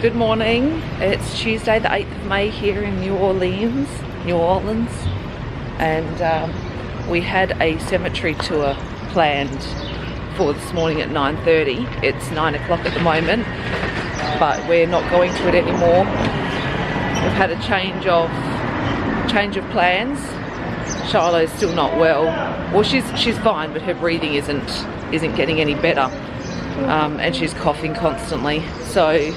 Good morning. It's Tuesday the 8th of May here in New Orleans. And we had a cemetery tour planned for this morning at 9:30. It's 9 o'clock at the moment, but we're not going to it anymore. We've had a change of plans. Shiloh's still not well. Well, she's fine, but her breathing isn't getting any better, and she's coughing constantly. So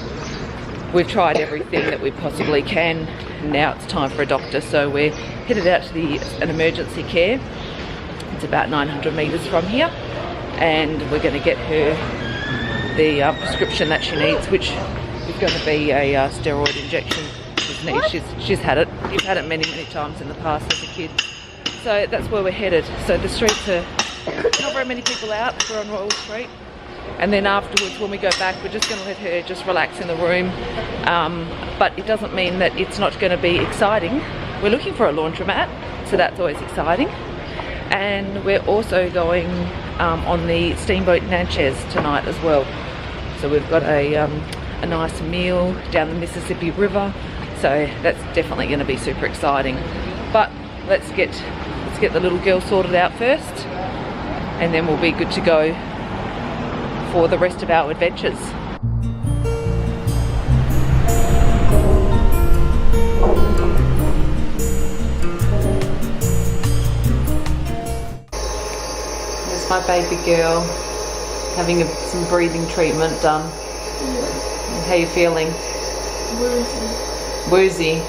we've tried everything that we possibly can. Now it's time for a doctor, so we're headed out to an emergency care. It's about 900 metres from here, and we're going to get her the prescription that she needs, which is going to be a steroid injection. She's had it. You've had it many times in the past as a kid. So that's where we're headed. So the streets are not very many people out. We're on Royal Street. And then afterwards, when we go back, we're just going to let her just relax in the room. But it doesn't mean that it's not going to be exciting. We're looking for a laundromat, so that's always exciting. And we're also going on the Steamboat Natchez tonight as well. So we've got a nice meal down the Mississippi River. So that's definitely going to be super exciting. But let's get the little girl sorted out first, and then we'll be good to go for the rest of our adventures. There's my baby girl having some breathing treatment done. And how are you feeling? Woozy.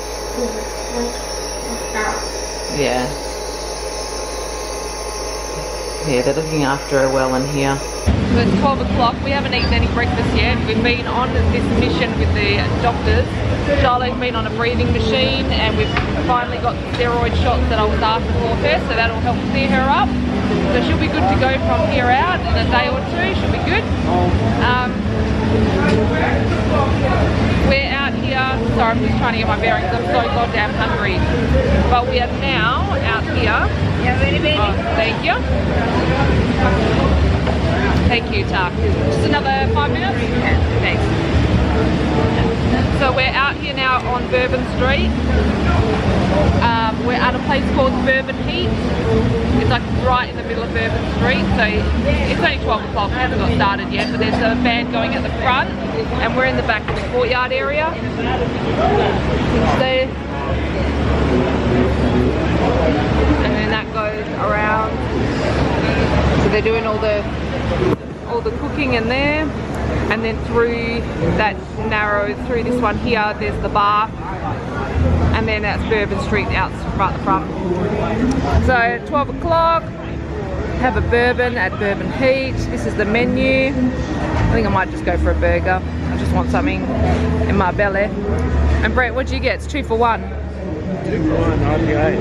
Yeah. Yeah, they're looking after her well in here. So it's 12 o'clock. We haven't eaten any breakfast yet. We've been on this mission with the doctors. Charlotte's been on a breathing machine, and we've finally got the steroid shots that I was after for her, so that'll help clear her up. So she'll be good to go from here out in a day or two. She'll be good. We're out here. Sorry, I'm just trying to get my bearings. I'm so goddamn hungry. But we are now out here. Yeah, ready, baby? Oh, thank you. Thank you, Ta. Just another 5 minutes? Yeah. Thanks. So we're out here now on Bourbon Street. We're at a place called Bourbon Heat. It's like right in the middle of Bourbon Street. So it's only 12 o'clock, it hasn't got started yet, but there's a band going at the front, and we're in the back of the courtyard area. So, and then that goes around. So they're doing all the cooking in there, and then through that narrow, through this one here, there's the bar, and then that's Bourbon Street out right the front. So 12 o'clock, have a bourbon at Bourbon Heat. This is the menu. I think I might just go for a burger. I just want something in my belly. And Brett, what do you get? It's 2 for 1. 2 for 1, IPA.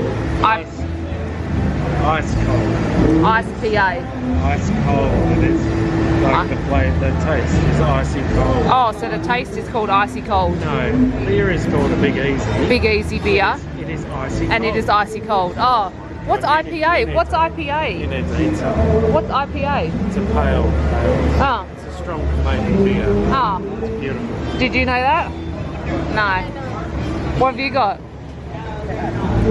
Ice cold. Ice PA. Ice cold, it is. Like the taste is icy cold. Oh, so the taste is called icy cold. No, beer is called a Big Easy. Big Easy beer. It is icy cold. And it is icy cold. Oh, what's IPA? What's IPA? You need to eat some. What's IPA? It's a pale. Oh. It's a strong flavoured beer. Oh. It's beautiful. Did you know that? No. What have you got?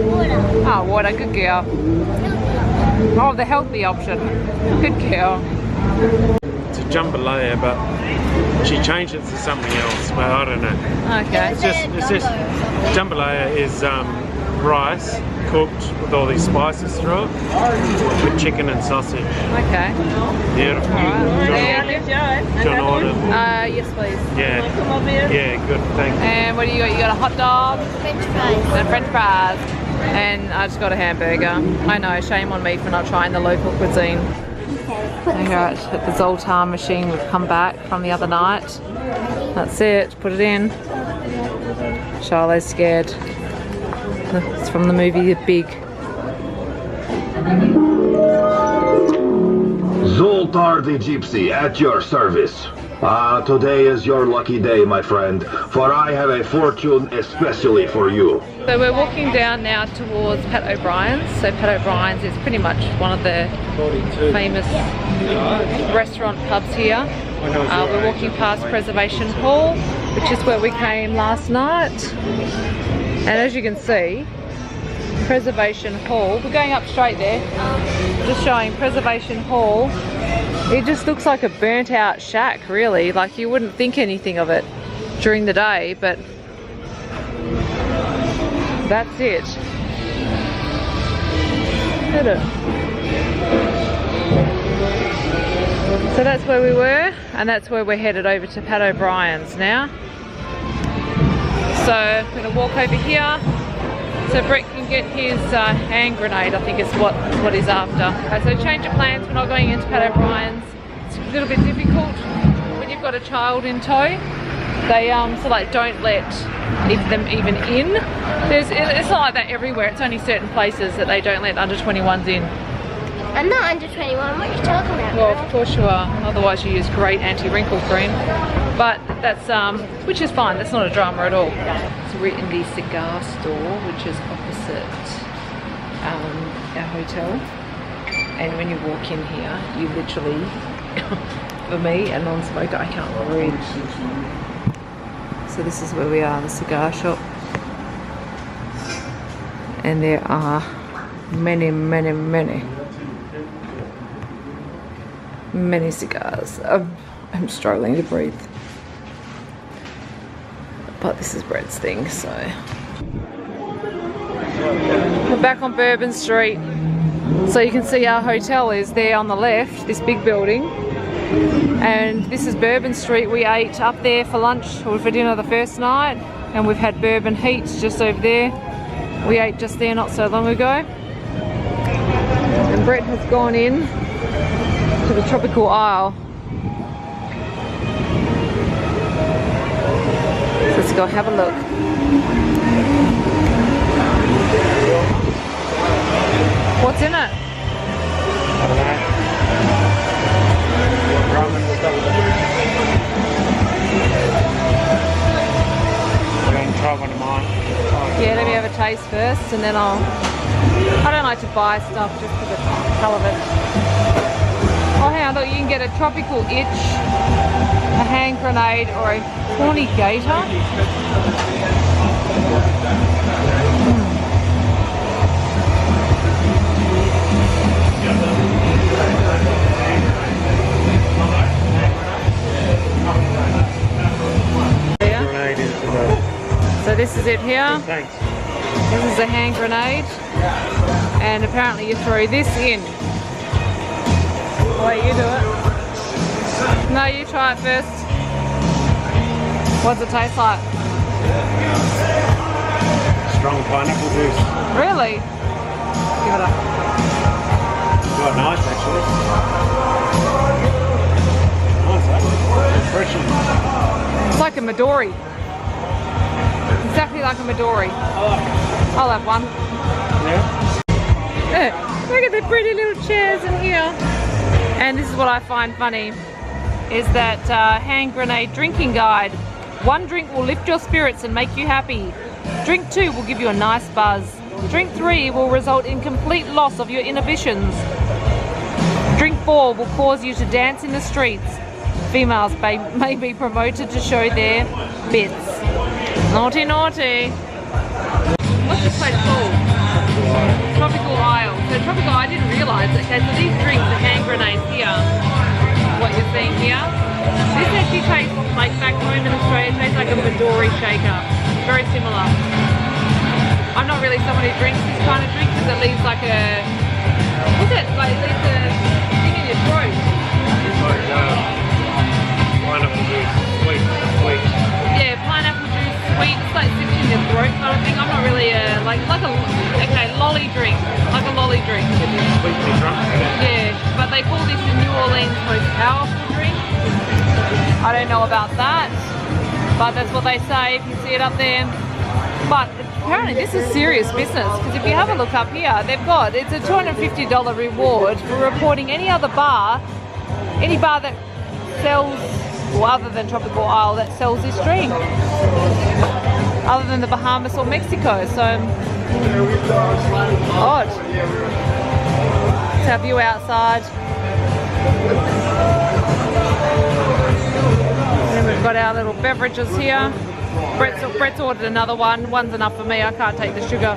Water. Oh, water. Good girl. Oh, the healthy option. Good girl. It's a jambalaya, but she changed it to something else, but I don't know. Okay. It's just jambalaya is rice cooked with all these spices through it, with chicken and sausage. Okay. Beautiful. John ordered. Yes, please. Yeah. Yeah, good. Thank you. And what do you got? You got a hot dog? French fries. And French fries. And I just got a hamburger. I know, shame on me for not trying the local cuisine. Alright, at the Zoltar machine, we've come back from the other night. That's it, put it in. Charlotte's scared. It's from the movie The Big. Zoltar the Gypsy at your service. Today is your lucky day, my friend, for I have a fortune especially for you. So we're walking down now towards Pat O'Brien's. So Pat O'Brien's is pretty much one of the famous restaurant pubs here. We're walking past Preservation Hall. which is where we came last night. And as you can see, Preservation Hall, we're going up straight there, just showing Preservation Hall. It just looks like a burnt out shack really, like you wouldn't think anything of it during the day, but that's it. Look at it. So that's where we were, and that's where we're headed over to Pat O'Brien's now. So I'm going to walk over here so Brett can get his hand grenade, I think is what he's after. So change of plans, we're not going into Pat O'Brien's. It's a little bit difficult when you've got a child in tow. They don't let them even in. It's not like that everywhere, it's only certain places that they don't let under 21s in. I'm not under 21, what are you talking about? Well, of course you are, otherwise you use great anti-wrinkle cream. But that's, which is fine, that's not a drama at all. So we're in the cigar store, which is opposite our hotel. And when you walk in here, you literally, for me, a non-smoker, I can't breathe. So this is where we are, the cigar shop. And there are many cigars. I'm struggling to breathe. But this is Brett's thing, so. We're back on Bourbon Street. So you can see our hotel is there on the left, this big building. And this is Bourbon Street. We ate up there for lunch or for dinner the first night. And we've had bourbon heat just over there. We ate just there not so long ago. And Brett has gone in to the tropical aisle. So let's go have a look. What's in it? I don't know. Rum and stuff. I'm going to try one of mine. Yeah, let me have a taste first and then I don't like to buy stuff just for the hell of it. Oh, hang on, look, you can get a tropical itch, a hand grenade, or a horny gator. So this is it here. Thanks. This is a hand grenade, and apparently you throw this in. Wait, you do it. No, you try it first. What's it taste like? Strong pineapple juice. Really? Give it up. Quite nice actually. Nice, eh? Refreshing. It's like a Midori. Exactly like a Midori. I'll have one. Yeah? Look at the pretty little chairs in here. And this is what I find funny, is that hand grenade drinking guide. 1 drink will lift your spirits and make you happy. Drink 2 will give you a nice buzz. Drink 3 will result in complete loss of your inhibitions. Drink 4 will cause you to dance in the streets. Females may be promoted to show their bits. Naughty, naughty. What's this place called? Tropical Isle. So Tropical, I didn't realise. Okay, so these drinks, the hand grenades here, what you're seeing here, this actually tastes like back home in Australia, it tastes like a Midori shaker. Very similar. I'm not really someone who drinks this kind of drink because it leaves like a, what's it? Like it leaves a thing in your throat. It's like pineapple juice, sweet. Yeah, pineapple juice, sweet, it's like sits in your throat kind of thing. I'm not really like a lolly drink, like a lolly drink. Sweetly drunk. Yeah, but they call this the New Orleans most powerful drink. I don't know about that, but that's what they say if you see it up there. But apparently this is serious business, because if you have a look up here, they've got, it's a $250 reward for reporting any other bar, any bar that sells, or other than Tropical Isle, that sells this drink, other than the Bahamas or Mexico. So odd. Let's have you outside. Then We've got our little beverages here. Brett's ordered another one. One's enough for me, I can't take the sugar.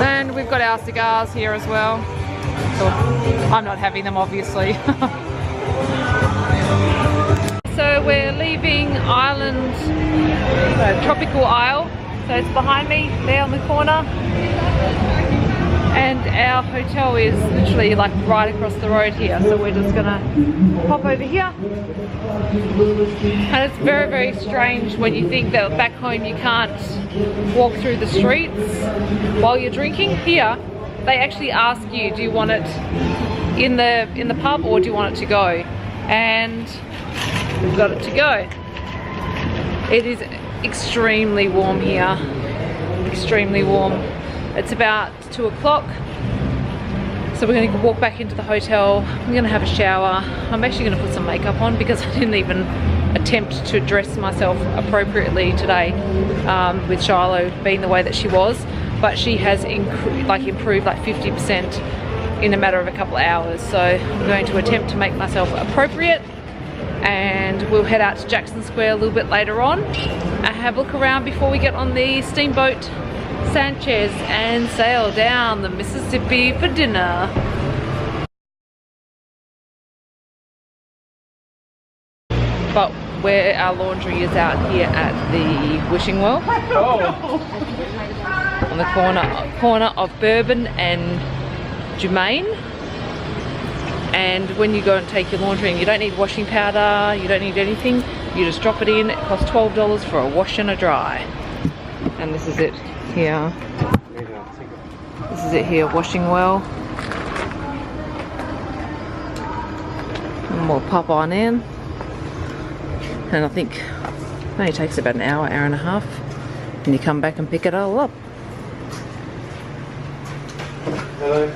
And we've got our cigars here as well. So I'm not having them, obviously. So we're leaving Island, Tropical Isle. So it's behind me, there on the corner. And our hotel is literally like right across the road here. So we're just gonna pop over here. And it's very, very strange when you think that back home you can't walk through the streets while you're drinking. Here, they actually ask you, do you want it in the pub or do you want it to go? And we've got it to go. It is extremely warm here, extremely warm. It's about 2 o'clock, so we're going to walk back into the hotel. I'm going to have a shower. I'm actually going to put some makeup on because I didn't even attempt to dress myself appropriately today, with Shiloh being the way that she was, but she has improved like 50% in a matter of a couple of hours. So I'm going to attempt to make myself appropriate, and we'll head out to Jackson Square a little bit later on and have a look around before we get on the Steamboat Natchez and sail down the Mississippi for dinner. But where our laundry is out here at the Wishing Well, on the corner of Bourbon and Germain. And when you go and take your laundry, and you don't need washing powder, you don't need anything, you just drop it in. It costs $12 for a wash and a dry. And this is it here. This is it here, Washing Well. And we'll pop on in. And I think it only takes about an hour, hour and a half. And you come back and pick it all up. Hello.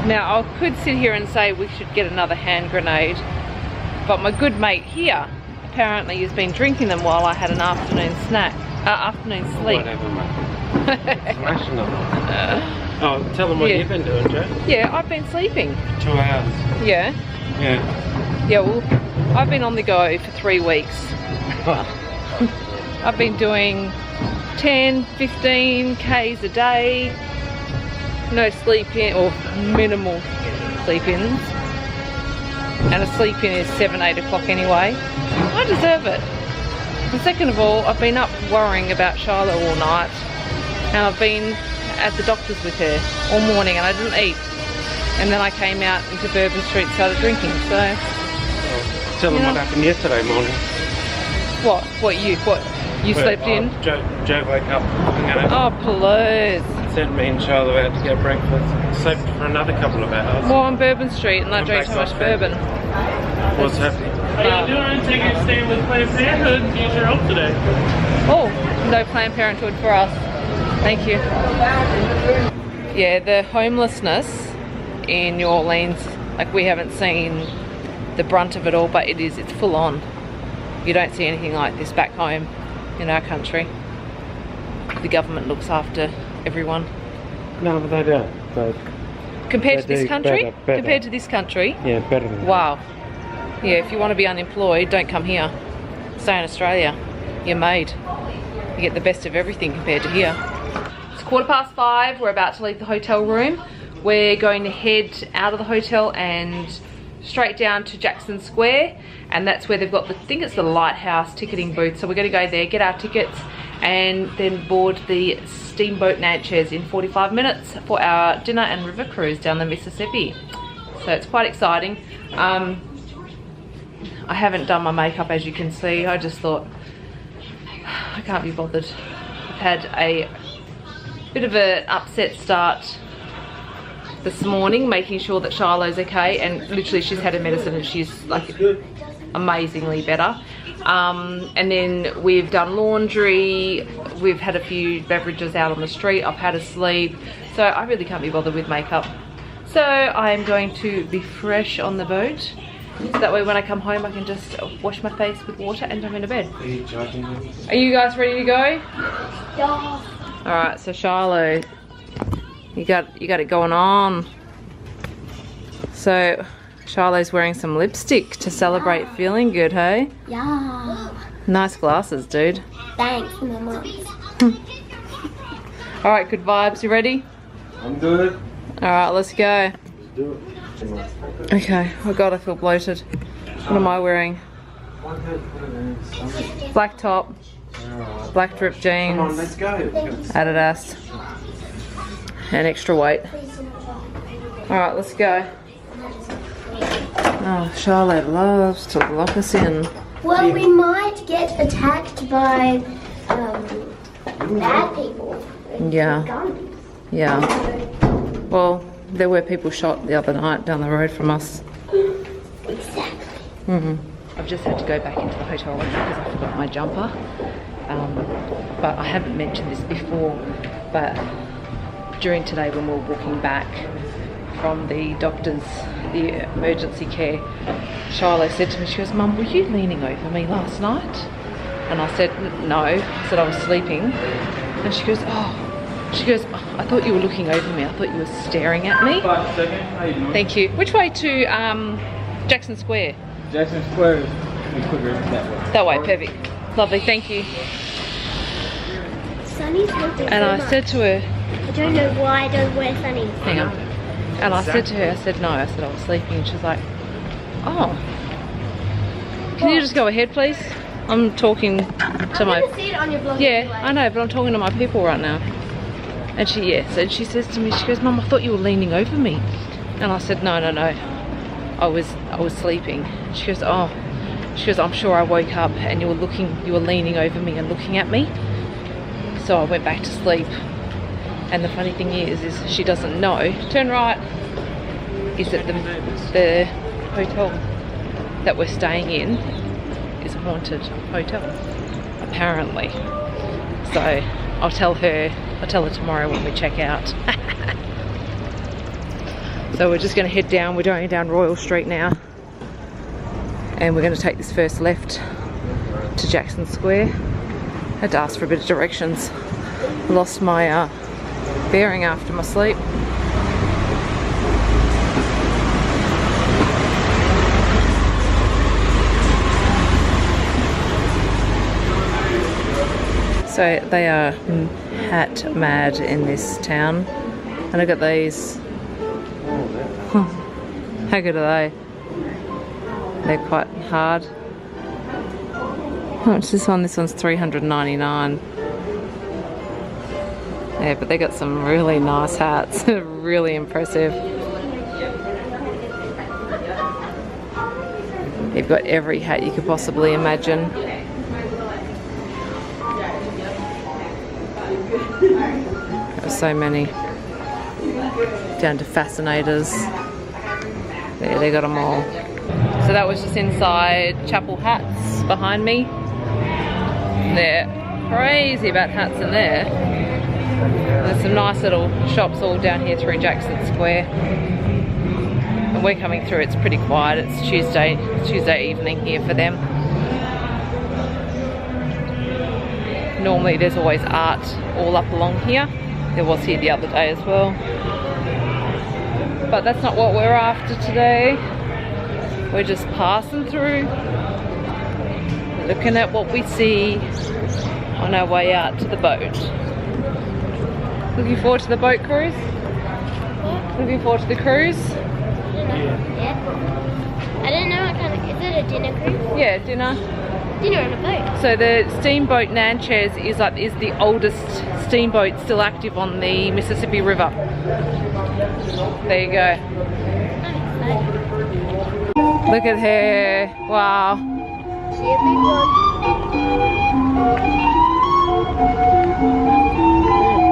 Now I could sit here and say we should get another hand grenade, but my good mate here apparently has been drinking them while I had an afternoon sleep. Whatever, mate. Smashing them. Oh, tell them what you've been doing, Joe. Yeah, I've been sleeping. 2 hours. Yeah. Yeah. Yeah, well, I've been on the go for 3 weeks. I've been doing 10, 15 Ks a day. No sleep in, or minimal sleep ins. And a sleep in is 7, 8 o'clock anyway. I deserve it. And second of all, I've been up worrying about Shiloh all night. And I've been at the doctor's with her all morning and I didn't eat. And then I came out into Bourbon Street and started drinking, so... Tell them what happened yesterday morning. What? You slept in? Joe woke up. Oh, please. Sent me and Charlotte out to get breakfast. Slept for another couple of hours. Well, on Bourbon Street, and I drank so much bourbon. What's happening? How you doing? Taking a stand with Planned Parenthood. Use your help today. Oh, no Planned Parenthood for us. Thank you. Yeah, the homelessness in New Orleans, like we haven't seen the brunt of it all, but it's full on. You don't see anything like this back home in our country. The government looks after everyone. No, but they don't. Compared to this country? Better. Compared to this country? Yeah, better than wow. Yeah, if you want to be unemployed, don't come here. Stay in Australia. You're made. You get the best of everything compared to here. It's 5:15. We're about to leave the hotel room. We're going to head out of the hotel and straight down to Jackson Square, and that's where they've got I think it's the Lighthouse ticketing booth. So we're going to go there, get our tickets, and then board the Steamboat Natchez in 45 minutes for our dinner and river cruise down the Mississippi. So it's quite exciting. I haven't done my makeup, as you can see. I just thought I can't be bothered. I've had a bit of an upset start this morning, making sure that Shiloh's okay, and literally she's had her medicine and she's like amazingly better. And then we've done laundry, we've had a few beverages out on the street, I've had a sleep, so I really can't be bothered with makeup. So I'm going to be fresh on the boat, so that way when I come home I can just wash my face with water and I'm in a bed. Are you guys ready to go? Yeah. Alright, so Shiloh You got it going on. So Charlotte's wearing some lipstick to celebrate feeling good, hey? Yeah. Nice glasses, dude. Thanks, Mama. Alright, good vibes. You ready? I'm good. Alright, let's go. Do it. Okay, oh god, I feel bloated. What am I wearing? Black top, black drip jeans, Come on, let's go. Adidas, and extra weight. Alright, let's go. Oh, Charlotte loves to lock us in. Well, we might get attacked by bad people. Yeah. Guns. Yeah. Well, there were people shot the other night down the road from us. Exactly. I've just had to go back into the hotel room because I forgot my jumper. But I haven't mentioned this before, but during today when we were walking back from the doctor's, the emergency care, Shiloh said to me, she goes, Mum, were you leaning over me last night? And I said, no. I said I was sleeping. And she goes, oh. She goes, oh, I thought you were looking over me. I thought you were staring at me. Thank you. Which way to Jackson Square? Jackson Square is quicker that way. That way, perfect. Lovely, thank you. Sunny's helping And so I much. said to her, I don't know why I don't wear sunnies. hang on. And I said to her, I said no, I said I was sleeping. And she's like, oh. Can you just go ahead, please? I'm talking to I'm my... gonna see it on your blog. Yeah, anyway. I know, but I'm talking to my people right now. And she, yes, and she says to me, she goes, Mum, I thought you were leaning over me. And I said, no, no, no. I was sleeping. She goes, oh. She goes, I'm sure I woke up and you were leaning over me and looking at me. So I went back to sleep. And the funny thing is she doesn't know. Turn right. Is that the hotel that we're staying in is a haunted hotel, apparently. So I'll tell her tomorrow when we check out. So we're just going to head down. We're going down Royal Street now, and we're going to take this first left to Jackson Square. Had to ask for a bit of directions. Lost my bearing after my sleep. So they are hat mad in this town. And look at these. How good are they? They're quite hard. How much is this one? This one's $399. Yeah, but they got some really nice hats. Really impressive. They've got every hat you could possibly imagine. There's so many. Down to fascinators. Yeah, they got them all. So that was just inside Chapel Hats behind me. They're crazy about hats in there. There's some nice little shops all down here through Jackson Square. And we're coming through, it's pretty quiet. It's Tuesday evening here for them. Normally there's always art all up along here. There was here the other day as well. But that's not what we're after today. We're just passing through, looking at what we see on our way out to the boat. Looking forward to the boat cruise? Yeah. Looking forward to the cruise? Yeah. I don't know what kind of, is it a dinner cruise? Yeah, dinner. Dinner on a boat. So the Steamboat Natchez is the oldest steamboat still active on the Mississippi River. There you go. I'm excited. Look at her. Wow. See a big one.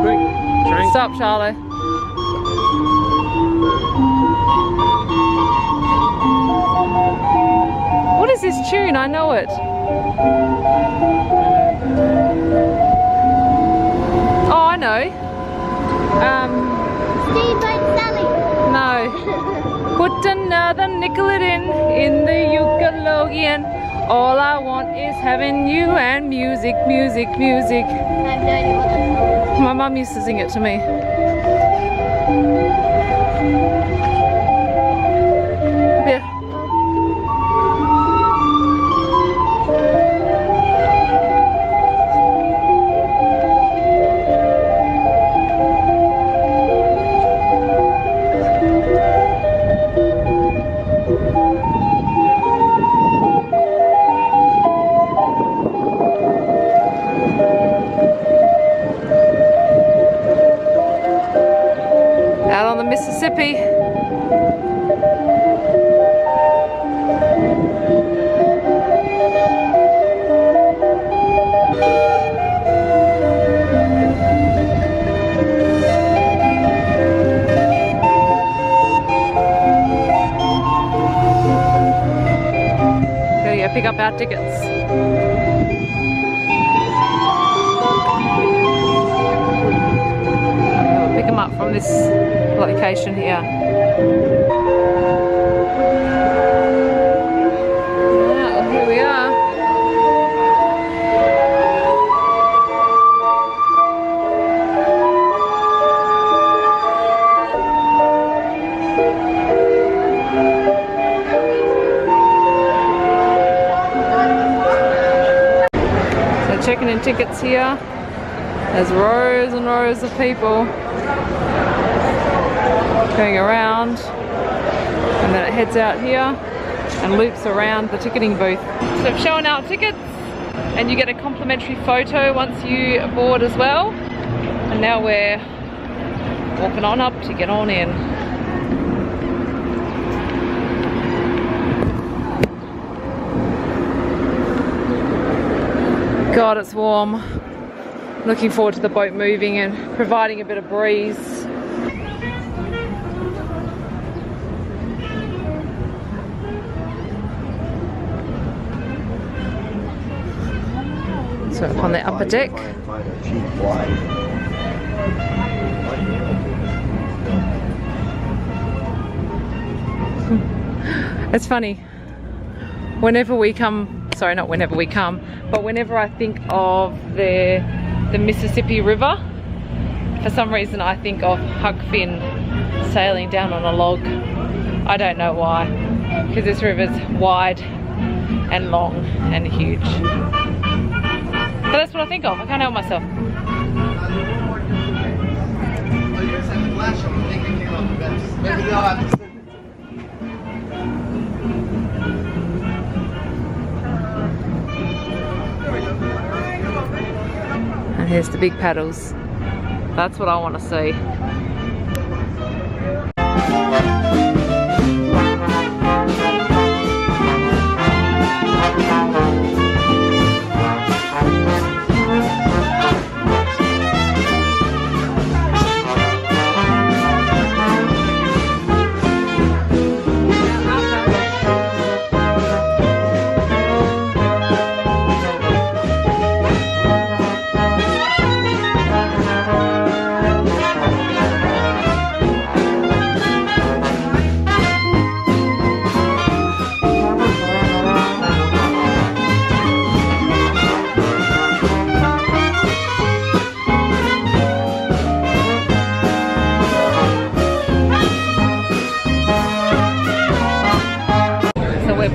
Quick, drink. Stop, Charlie. What is this tune? I know it. Oh, I know. Steamboat Sally. No. Put another nickel in the Eucalogian. All I want is having you and music, music, music. I have no idea what that is. My mum used to sing it to me. Here. Out on the Mississippi. Gotta go pick up our tickets. We'll pick them up from this location here. Well, here we are. So checking in tickets here. There's rows and rows of people going around, and then it heads out here and loops around the ticketing booth. So I've shown our tickets, and you get a complimentary photo once you board as well. And now we're walking on up to get on in. God, it's warm. Looking forward to the boat moving and providing a bit of breeze. So up on the upper deck. It's funny. Whenever we come, sorry, not whenever we come, but whenever I think of the Mississippi River, for some reason I think of Huck Finn sailing down on a log. I don't know why, because this river's wide and long and huge. But that's what I think of. I can't help myself. And here's the big paddles. That's what I want to see.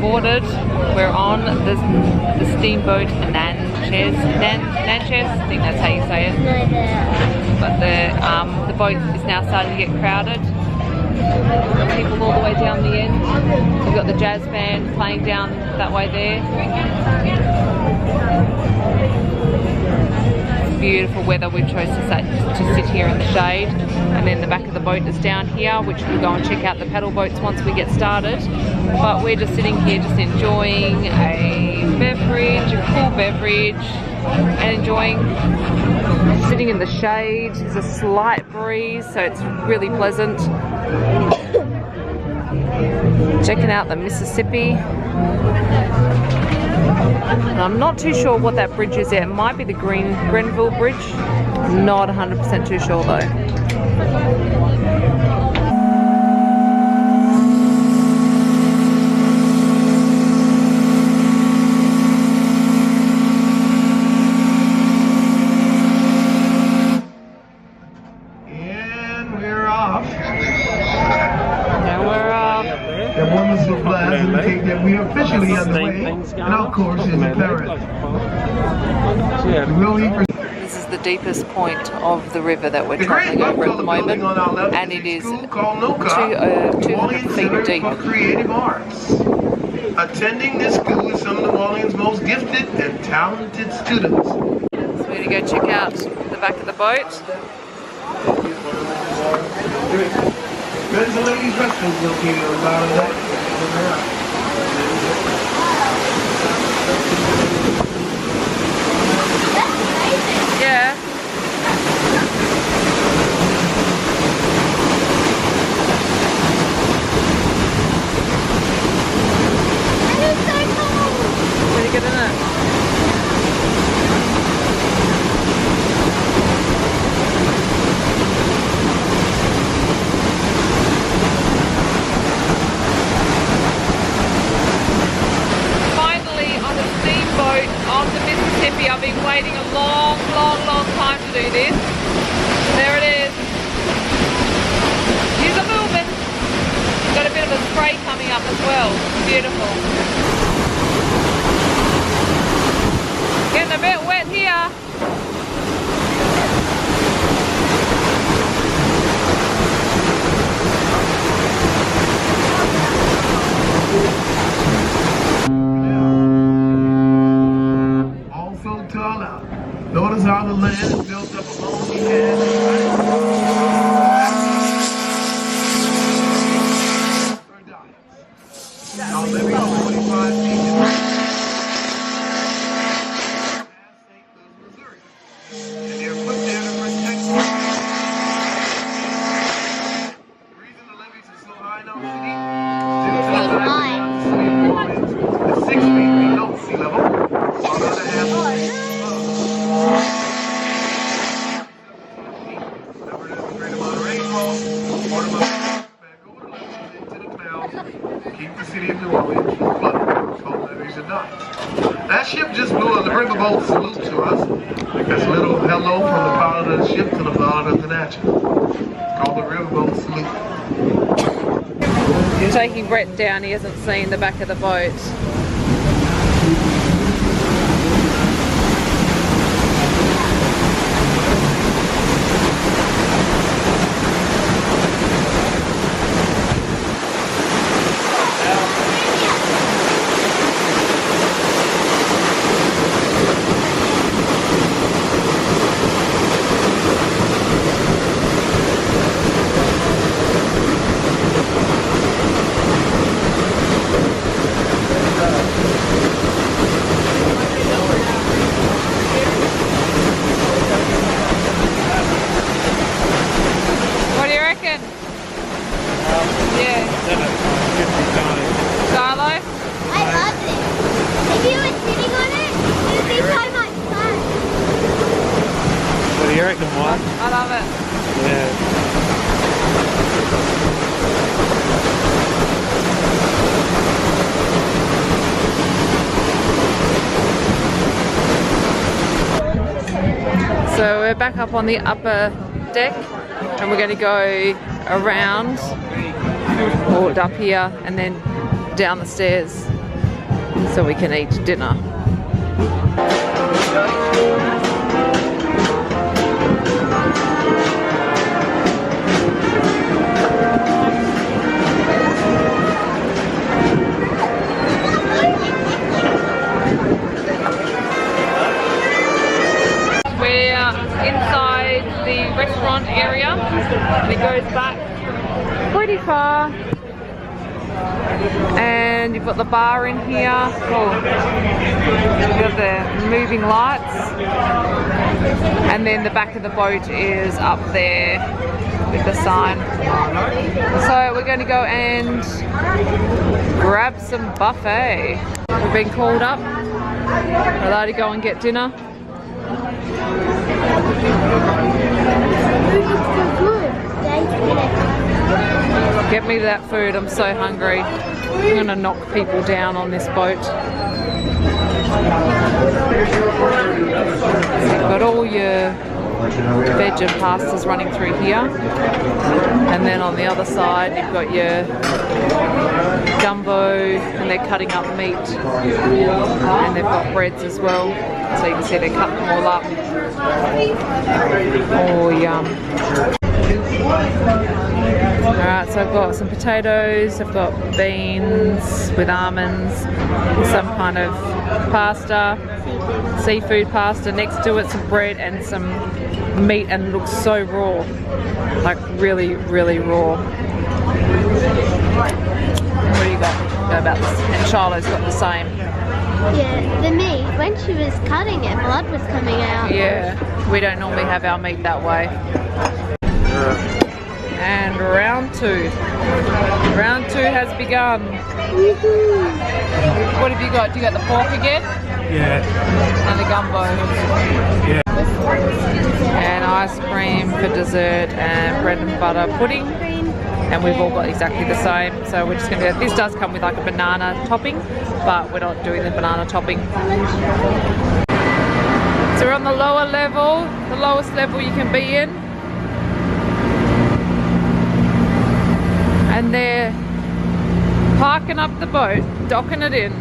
Boarded. We're on the Steamboat Natchez. Natchez, I think that's how you say it. But the boat is now starting to get crowded. We've got people all the way down the end. We've got the jazz band playing down that way there. It's beautiful weather. We've chosen to sit here in the shade. And then the back of the boat is down here, which we'll go and check out the paddle boats once we get started. But we're just sitting here just enjoying a beverage, a cool beverage, and enjoying sitting in the shade. There's a slight breeze, so it's really pleasant. Checking out the Mississippi. And I'm not too sure what that bridge is yet. It might be the Grenville Bridge. Not 100% too sure though. And we're off. Thomas will blast indicate that we are officially underway, and our course is apparent. Will he This is the deepest point of the river that we're travelling over at the moment, and it is 200 feet deep. For Creative Arts. Attending this school is some of New Orleans' most gifted and talented students. So we're going to go check out the back of the boat. Men's and ladies' restrooms located on the bottom deck. Yeah. Pretty good, isn't it? Finally on the steamboat on the Mississippi. I've been waiting a long time to do this. There it is. Here's a movement. Got a bit of a spray coming up as well. Beautiful. Getting a bit wet here. Also tall out. Notice how the land is built up along the edge. Now living on 25 feet. And they're put there to protect the reason the levees are so high now, Cindy, is due to the fact that 6 feet below sea level, while the other half is above. Remember, there's a great amount of rainfall, water must back over the levees into the clouds, keep the city of New Orleans from flooding. Cold levees are not. That ship just blew a riverboat salute to us. That's a little hello from the pilot of the ship to the pilot of the Natchez. Called the riverboat salute. Taking Brett down, he hasn't seen the back of the boat. I love it. Yeah. So we're back up on the upper deck and we're going to go around, walk up here and then down the stairs so we can eat dinner. Inside the restaurant area and it goes back pretty far, and you've got the bar in here. Oh, you've got the moving lights, and then the back of the boat is up there with the sign. So we're going to go and grab some buffet. We've been called up. We're allowed to go and get dinner. Get me that food, I'm so hungry. I'm gonna knock people down on this boat. So you've got all your veg and pastas running through here. And then on the other side you've got your gumbo, and they're cutting up meat, and they've got breads as well, so you can see they're cutting them all up. Oh yum. Alright, so I've got some potatoes, I've got beans with almonds, some kind of pasta, seafood pasta, next to it some bread and some meat, and it looks so raw, like really, really raw. What do you got about this? And Shiloh's got the same. Yeah, the meat, when she was cutting it, blood was coming out. Yeah, we don't normally have our meat that way. And round 2. Round 2 has begun. What have you got? Do you got the pork again? Yeah. And the gumbo. Yeah. And ice cream for dessert, and bread and butter pudding. And we've all got exactly the same. So we're just going to, this does come with like a banana topping, but we're not doing the banana topping. So we're on the lower level, the lowest level you can be in. And they're parking up the boat, docking it in.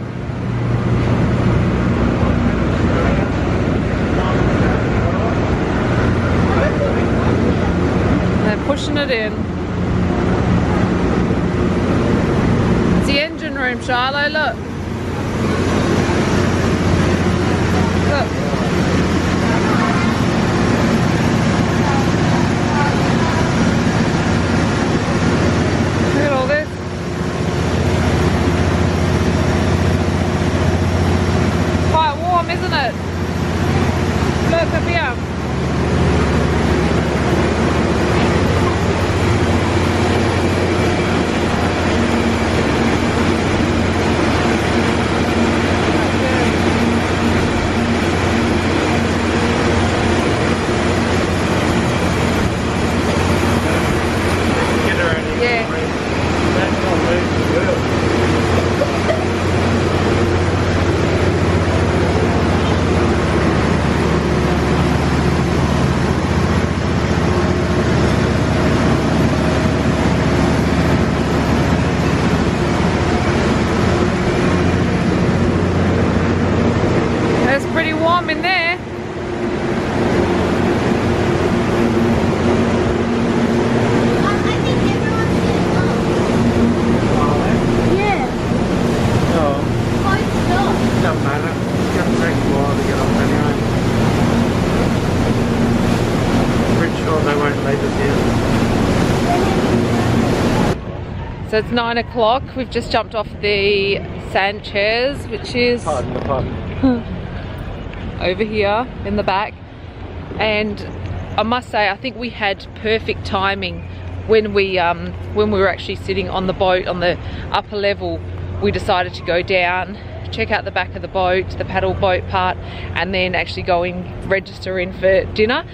They're pushing it in. It's the engine room, Shiloh, look. Look. Look at all this. Quite warm, isn't it? Look up here. In there. I think everyone's getting up. Yeah. Oh, Quite stop. doesn't matter. It's going to take a while to get off anyway. Pretty sure they won't leave us here. So it's 9 o'clock. We've just jumped off the Sanchez, which is Pardon the pun. over here in the back, and I must say I think we had perfect timing when we were actually sitting on the boat on the upper level. We decided to go down, check out the back of the boat, the paddle boat part, and then actually go and register in for dinner.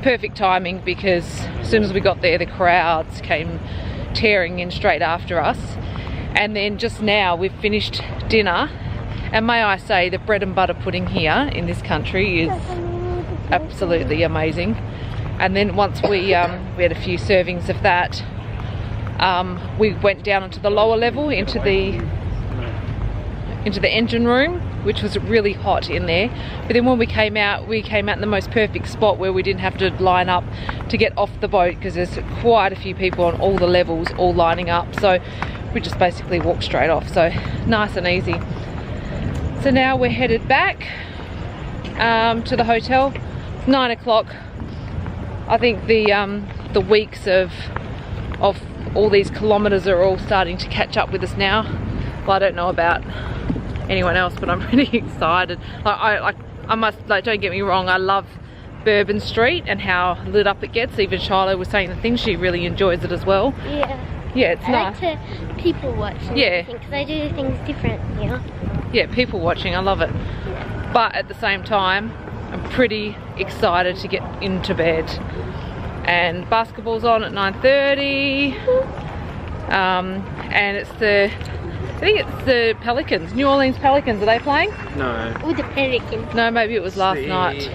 Perfect timing, because as soon as we got there the crowds came tearing in straight after us. And then just now we've finished dinner. And may I say, the bread and butter pudding here in this country is absolutely amazing. And then once we had a few servings of that, we went down into the lower level, into the engine room, which was really hot in there. But then when we came out in the most perfect spot where we didn't have to line up to get off the boat, because there's quite a few people on all the levels all lining up. So we just basically walked straight off. So nice and easy. So now we're headed back to the hotel. It's 9 o'clock. I think the weeks of all these kilometers are all starting to catch up with us now. Well, I don't know about anyone else, but I'm pretty excited. I must, don't get me wrong, I love Bourbon Street and how lit up it gets. Even Shiloh was saying the thing, she really enjoys it as well. Yeah. Yeah, it's nice. I like to people watch and everything, because they do things different here. Yeah, people watching, I love it. But at the same time, I'm pretty excited to get into bed. And basketball's on at 9:30. And it's I think it's the Pelicans, New Orleans Pelicans. Are they playing? No. Or the Pelicans. No, maybe it was last night.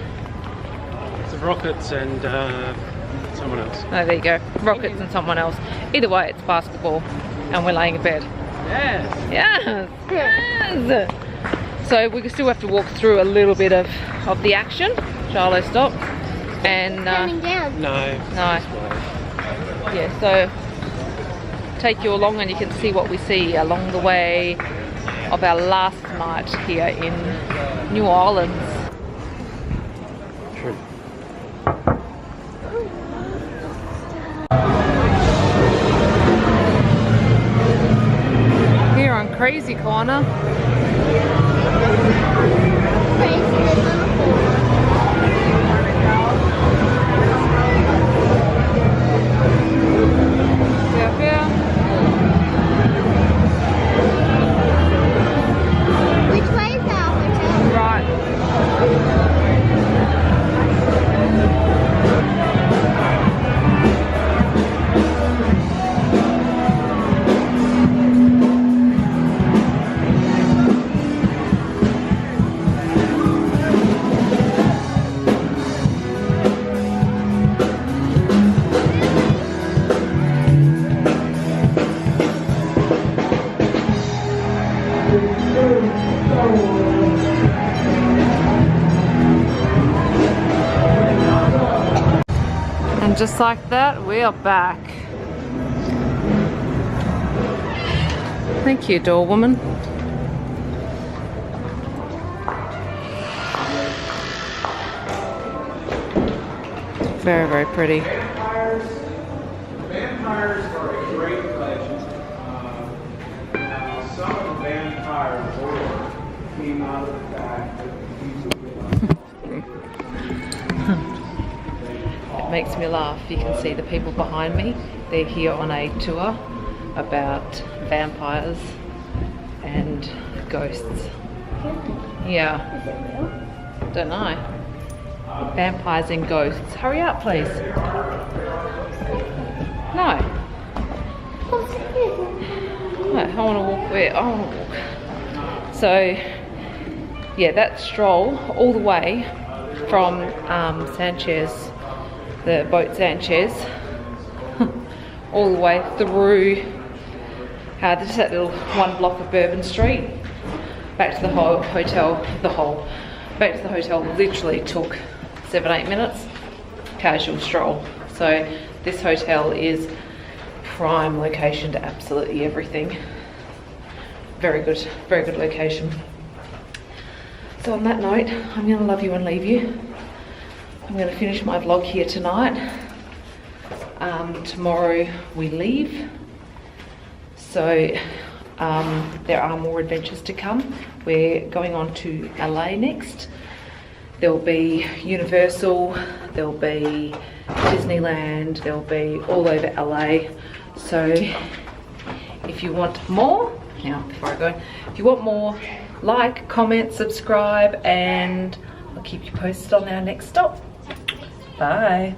It's the Rockets and someone else. Oh, there you go. Rockets and someone else. Either way, it's basketball and we're laying in bed. Yes. Yes. So we still have to walk through a little bit of the action. Charlo stopped. And Coming down. No. Yeah, so take you along and you can see what we see along the way of our last night here in New Orleans. True. Here on Crazy Corner. Which way is our hotel? Right. And just like that, we are back. Thank you, door woman. Very, very pretty. Vampires are a great legend. Now, some of the vampire lore came out of the fact that It makes me laugh. You can see the people behind me. They're here on a tour about vampires and ghosts. Yeah. Don't know. Vampires and ghosts. Hurry up, please. No. I want to walk where I want to walk. So, yeah, that stroll all the way from Sanchez, the boat Sanchez, all the way through just that little one block of Bourbon Street, back to the hotel. Back to the hotel literally took 7-8 minutes, casual stroll. So this hotel is prime location to absolutely everything. Very good location. So on that note, I'm gonna love you and leave you. I'm gonna finish my vlog here tonight. Tomorrow we leave. So there are more adventures to come. We're going on to LA next. There'll be Universal, there'll be Disneyland, there'll be all over LA. So if you want more, now before I go, if you want more, like, comment, subscribe, and I'll keep you posted on our next stop. Bye.